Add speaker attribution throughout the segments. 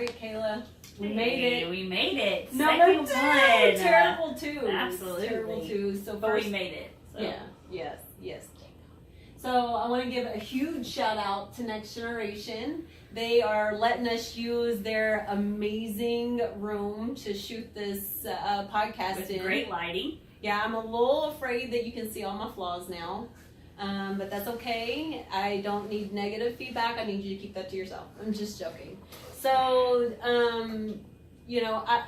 Speaker 1: right, Kayla. We made it.
Speaker 2: We made it.
Speaker 1: Number 2.
Speaker 2: Second one.
Speaker 1: Terrible 2.
Speaker 2: Absolutely.
Speaker 1: Terrible 2. So
Speaker 2: But
Speaker 1: first,
Speaker 2: we made it. So.
Speaker 1: Yeah. Yes. So I want to give a huge shout out to Next Generation. They are letting us use their amazing room to shoot this podcast
Speaker 2: With
Speaker 1: in.
Speaker 2: great lighting.
Speaker 1: Yeah, I'm a little afraid that you can see all my flaws now. But that's okay. I don't need negative feedback. I need you to keep that to yourself. I'm just joking. So,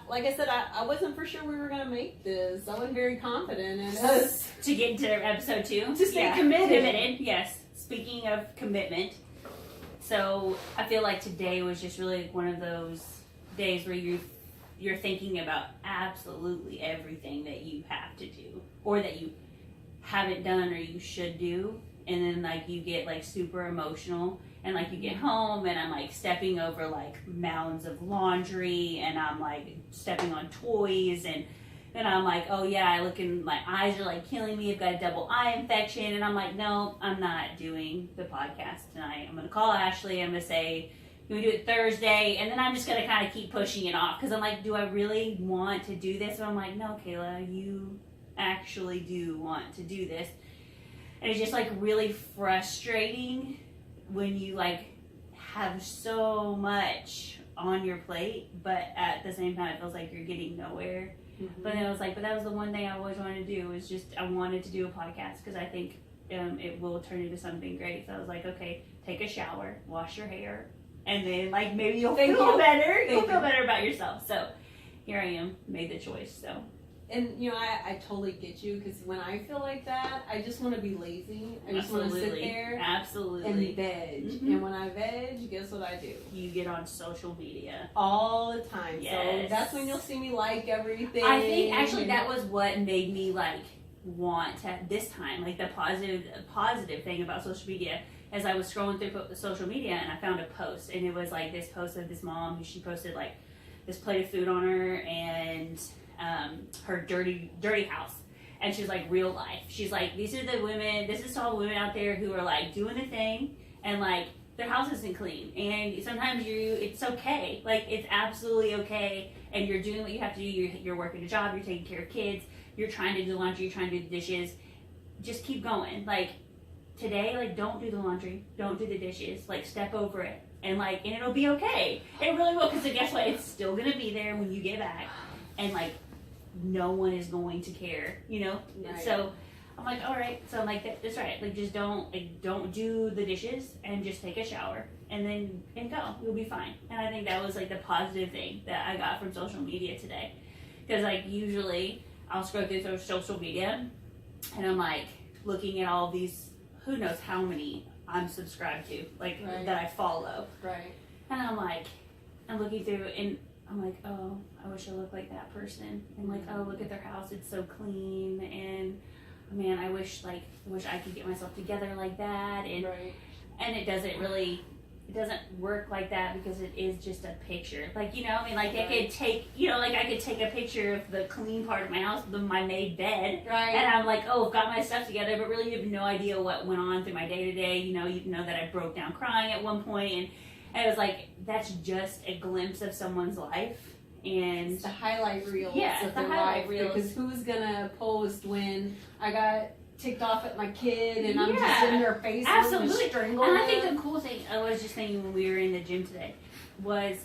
Speaker 1: like I said, I wasn't for sure we were going to make this. I wasn't very confident in us.
Speaker 2: To get into episode 2.
Speaker 1: To stay committed.
Speaker 2: Committed, yes. Speaking of commitment. So, I feel like today was just really one of those days where you're thinking about absolutely everything that you have to do. Or that you haven't done or you should do. And then, like, you get, like, super emotional. And, like, you get home, and I'm, like, stepping over, like, mounds of laundry, and I'm, like, stepping on toys, and I'm, like, oh, yeah, I look in, my eyes are, like, killing me. I've got a double eye infection, and I'm, like, no, I'm not doing the podcast tonight. I'm going to call Ashley. I'm going to say, can we do it Thursday? And then I'm just going to kind of keep pushing it off, because I'm, like, do I really want to do this? And I'm, like, no, Kayla, you actually do want to do this. And it's just, like, really frustrating when you, like, have so much on your plate, but at the same time it feels like you're getting nowhere. Mm-hmm. But then I was like, but that was the one thing I always wanted to do, was just, I wanted to do a podcast, because I think it will turn into something great. So I was like, okay, take a shower, wash your hair, and then, like, maybe you'll feel better. You'll feel better about yourself. So here I am, made the choice, so.
Speaker 1: And, I totally get you, because when I feel like that, I just want to be lazy. I just want to sit there and veg. Mm-hmm. And when I veg, guess what I do?
Speaker 2: You get on social media.
Speaker 1: All the time.
Speaker 2: Yes.
Speaker 1: So that's when you'll see me like everything.
Speaker 2: I think, actually, that was what made me, like, want to, this time, like, the positive thing about social media, as I was scrolling through social media, and I found a post, and it was, like, this post of this mom who she posted, like, this plate of food on her, and her dirty house, and she's like, real life. She's like, these are the women, this is all women out there who are, like, doing the thing, and, like, their house isn't clean, and sometimes it's okay, like, it's absolutely okay, and you're doing what you have to do. You're working a job, you're taking care of kids, you're trying to do laundry, you're trying to do the dishes. Just keep going. Like, today, like, don't do the laundry, don't do the dishes, like, step over it, and it'll be okay. It really will, because guess what, it's still gonna be there when you get back, and, like, no one is going to care, Right. So I'm like, all right. So I'm like, that's right. Like, just don't do the dishes, and just take a shower, and go. You'll be fine. And I think that was, like, the positive thing that I got from social media today, because, like, usually I'll scroll through social media, and I'm, like, looking at all these, who knows how many I'm subscribed to, like, right. that I follow.
Speaker 1: Right.
Speaker 2: And I'm like, I'm looking through, and I'm like, oh, I wish I looked like that person. And, like, oh, look at their house, it's so clean. And, man, I wish I could get myself together like that. And
Speaker 1: right.
Speaker 2: And it doesn't work like that, because it is just a picture. Like, I mean, like, right. I could take a picture of the clean part of my house, my made bed.
Speaker 1: Right.
Speaker 2: And I'm like, oh, I've got my stuff together, but really you have no idea what went on through my day to day. You know that I broke down crying at one point, and it was like, that's just a glimpse of someone's life. And
Speaker 1: it's the highlight reels
Speaker 2: of
Speaker 1: their life. Because who's gonna post when I got ticked off at my kid and I'm just in their face?
Speaker 2: Absolutely.
Speaker 1: And
Speaker 2: I think the cool thing, I was just thinking when we were in the gym today, was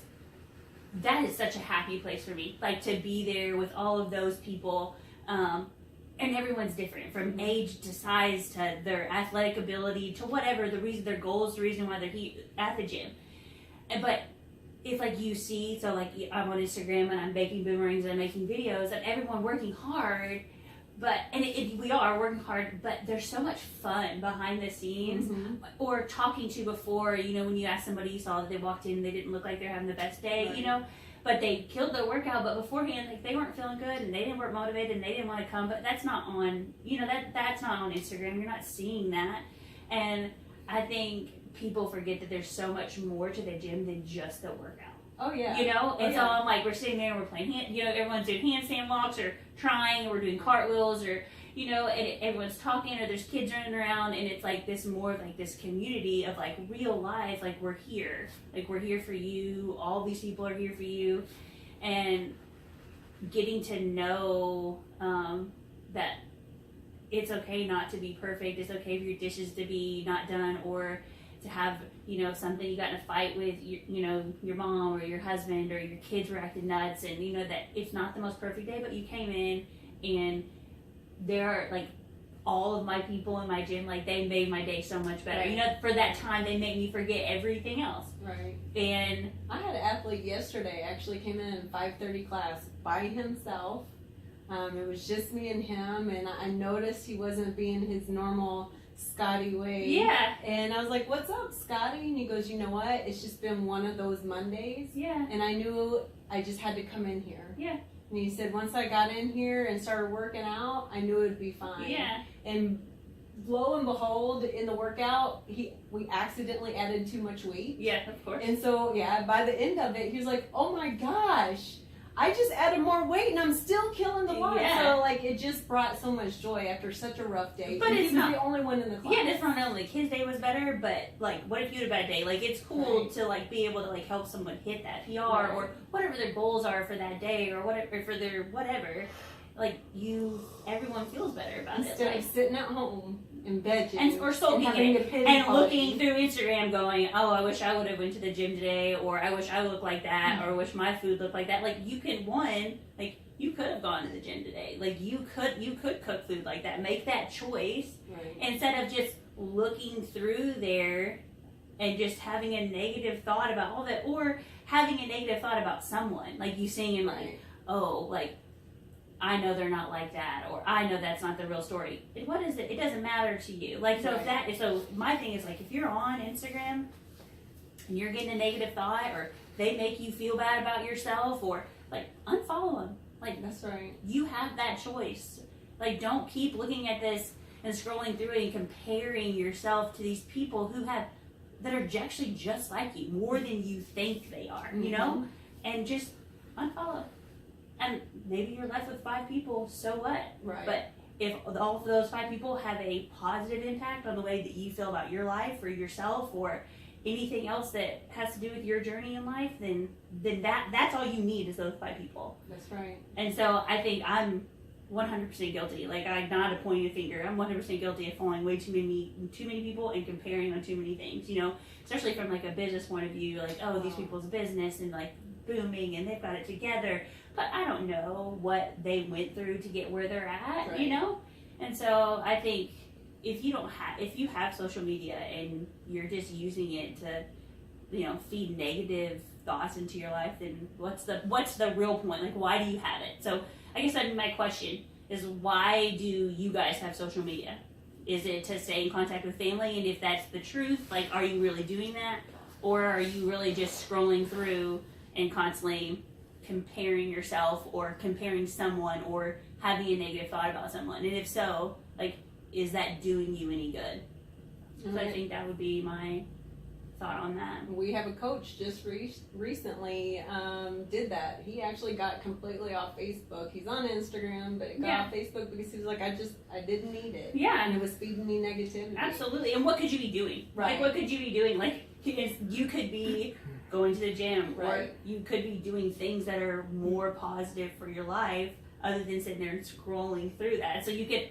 Speaker 2: that is such a happy place for me. Like, to be there with all of those people, and everyone's different, from
Speaker 1: mm-hmm.
Speaker 2: age to size to their athletic ability to whatever, their goals, the reason why they're at the gym. But if, like, you see, so, like, I'm on Instagram and I'm baking boomerangs and I'm making videos of everyone working hard, we are working hard, but there's so much fun behind the scenes, mm-hmm. or talking to before, when you ask somebody, you saw that they walked in, they didn't look like they're having the best day, right. But they killed their workout, but beforehand, like, they weren't feeling good, and they didn't work motivated, and they didn't want to come, but that's not on, that's not on Instagram. You're not seeing that. And I think people forget that there's so much more to the gym than just the workout.
Speaker 1: Oh, yeah.
Speaker 2: And so I'm like, we're sitting there and we're playing everyone's doing handstand walks, or trying, or we're doing cartwheels, or, you know, and everyone's talking, or there's kids running around, and it's like this more of like this community of like real life, like we're here for you, all these people are here for you, and getting to know that it's okay not to be perfect, it's okay for your dishes to be not done, or to have, you know, something you got in a fight with, your mom or your husband, or your kids were acting nuts, and you know that it's not the most perfect day, but you came in and there are like all of my people in my gym, like they made my day so much better.
Speaker 1: Right.
Speaker 2: You know, for that time they made me forget everything else.
Speaker 1: Right.
Speaker 2: And
Speaker 1: I had an athlete yesterday actually came in 5:30 class by himself. It was just me and him, and I noticed he wasn't being his normal Scotty way.
Speaker 2: yeah,
Speaker 1: And I was like, "What's up, Scotty?" And he goes, "You know what? It's just been one of those Mondays."
Speaker 2: yeah,
Speaker 1: And I knew I just had to come in here.
Speaker 2: Yeah.
Speaker 1: And he said, once I got in here and started working out, I knew it would be fine.
Speaker 2: yeah,
Speaker 1: And lo and behold, in the workout, we accidentally added too much weight.
Speaker 2: yeah, of course.
Speaker 1: And so, yeah, by the end of it, he was like, "Oh my gosh, I just added more weight and I'm still killing the bar."
Speaker 2: Yeah.
Speaker 1: So, like, it just brought so much joy after such a rough day.
Speaker 2: But
Speaker 1: And
Speaker 2: it's
Speaker 1: he was
Speaker 2: not-
Speaker 1: the only one in the class.
Speaker 2: Yeah, that's not only his day was better, but like, what if you had a bad day? Like, it's cool
Speaker 1: Right.
Speaker 2: to like be able to like help someone hit that PR
Speaker 1: Right.
Speaker 2: or whatever their goals are for that day, or whatever for their whatever. Like, everyone feels better about
Speaker 1: Instead
Speaker 2: it.
Speaker 1: of sitting at home and vegging
Speaker 2: And or soaking
Speaker 1: having
Speaker 2: it,
Speaker 1: a pity
Speaker 2: and
Speaker 1: party.
Speaker 2: looking through Instagram, going, "Oh, I wish I would have went to the gym today," or "I wish I looked like that," or "I wish my food looked like that." Like, you could you could have gone to the gym today. Like, you could cook food like that. Make that choice.
Speaker 1: Right.
Speaker 2: Instead of just looking through there and just having a negative thought about all that, or having a negative thought about someone, like you saying like,
Speaker 1: Right.
Speaker 2: "Oh, like I know they're not like that," or "I know that's not the real story." What is it? It doesn't matter to you. Like, so
Speaker 1: Right.
Speaker 2: so my thing is like, if you're on Instagram and you're getting a negative thought, or they make you feel bad about yourself, or like, unfollow them. Like,
Speaker 1: That's right.
Speaker 2: you have that choice. Like, don't keep looking at this and scrolling through it and comparing yourself to these people that are actually just like you, more than you think they are, you know? And just unfollow. And maybe you're left with 5 people, so what?
Speaker 1: Right.
Speaker 2: But if all of those 5 people have a positive impact on the way that you feel about your life or yourself or anything else that has to do with your journey in life, then that's all you need is those 5 people.
Speaker 1: That's right.
Speaker 2: And so I think I'm 100% guilty. Like, I'm not a pointing a finger. I'm 100% guilty of following way too many people and comparing on too many things, you know, especially from like a business point of view, like, oh, these people's business and like booming and they've got it together. But I don't know what they went through to get where they're at,
Speaker 1: Right.
Speaker 2: you know? And so I think if you have social media and you're just using it to, you know, feed negative thoughts into your life, then what's the real point? Like, why do you have it? So I guess my question is, why do you guys have social media? Is it to stay in contact with family? And if that's the truth, like, are you really doing that? Or are you really just scrolling through and constantly comparing yourself or comparing someone or having a negative thought about someone? And if so, like, is that doing you any good? So I think that would be my thought on that.
Speaker 1: We have a coach just recently did that. He actually got completely off Facebook. He's on Instagram, but got off Facebook because he was like, I didn't need it.
Speaker 2: Yeah.
Speaker 1: And it was feeding me negativity.
Speaker 2: Absolutely. And what could you be doing?
Speaker 1: Right.
Speaker 2: Like, what could you be doing? Like, you could be going to the gym, or
Speaker 1: Right.
Speaker 2: you could be doing things that are more positive for your life other than sitting there and scrolling through that. So you could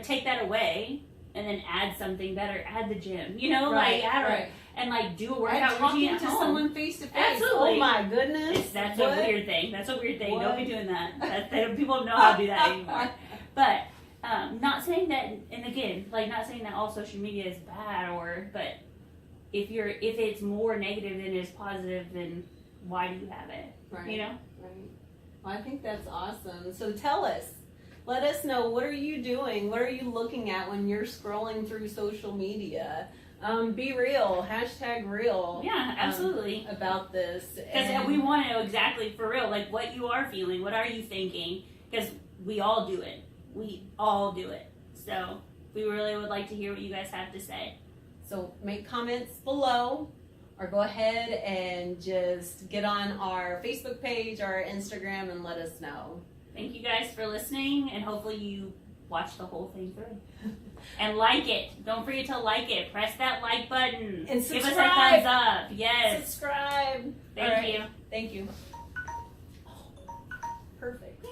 Speaker 2: take that away and then add something better. Add the gym, you know,
Speaker 1: Right,
Speaker 2: like,
Speaker 1: right.
Speaker 2: And like do a
Speaker 1: I'm
Speaker 2: workout
Speaker 1: talking
Speaker 2: routine at
Speaker 1: to
Speaker 2: home.
Speaker 1: someone face to face.
Speaker 2: Absolutely.
Speaker 1: Oh my goodness.
Speaker 2: That's
Speaker 1: What?
Speaker 2: a weird thing. That's a weird thing.
Speaker 1: What?
Speaker 2: Don't be doing that. People don't know how to do that anymore. But not saying that, and again, like, not saying that all social media is bad, but if it's more negative than it is positive, then why do you have it?
Speaker 1: Right.
Speaker 2: You know?
Speaker 1: Right. Well, I think that's awesome. So tell us. Let us know, what are you doing? What are you looking at when you're scrolling through social media? Be real. #real.
Speaker 2: Yeah, absolutely.
Speaker 1: About this.
Speaker 2: Because we want to know exactly, for real, like, what you are feeling. What are you thinking? Because we all do it. We all do it. So we really would like to hear what you guys have to say.
Speaker 1: So make comments below, or go ahead and just get on our Facebook page or our Instagram and let us know.
Speaker 2: Thank you guys for listening, and hopefully you watch the whole thing through. And like it. Don't forget to like it. Press that like button.
Speaker 1: And
Speaker 2: Give us a
Speaker 1: subscribe.
Speaker 2: thumbs up. Yes.
Speaker 1: Subscribe.
Speaker 2: Thank you.
Speaker 1: Thank you. Perfect.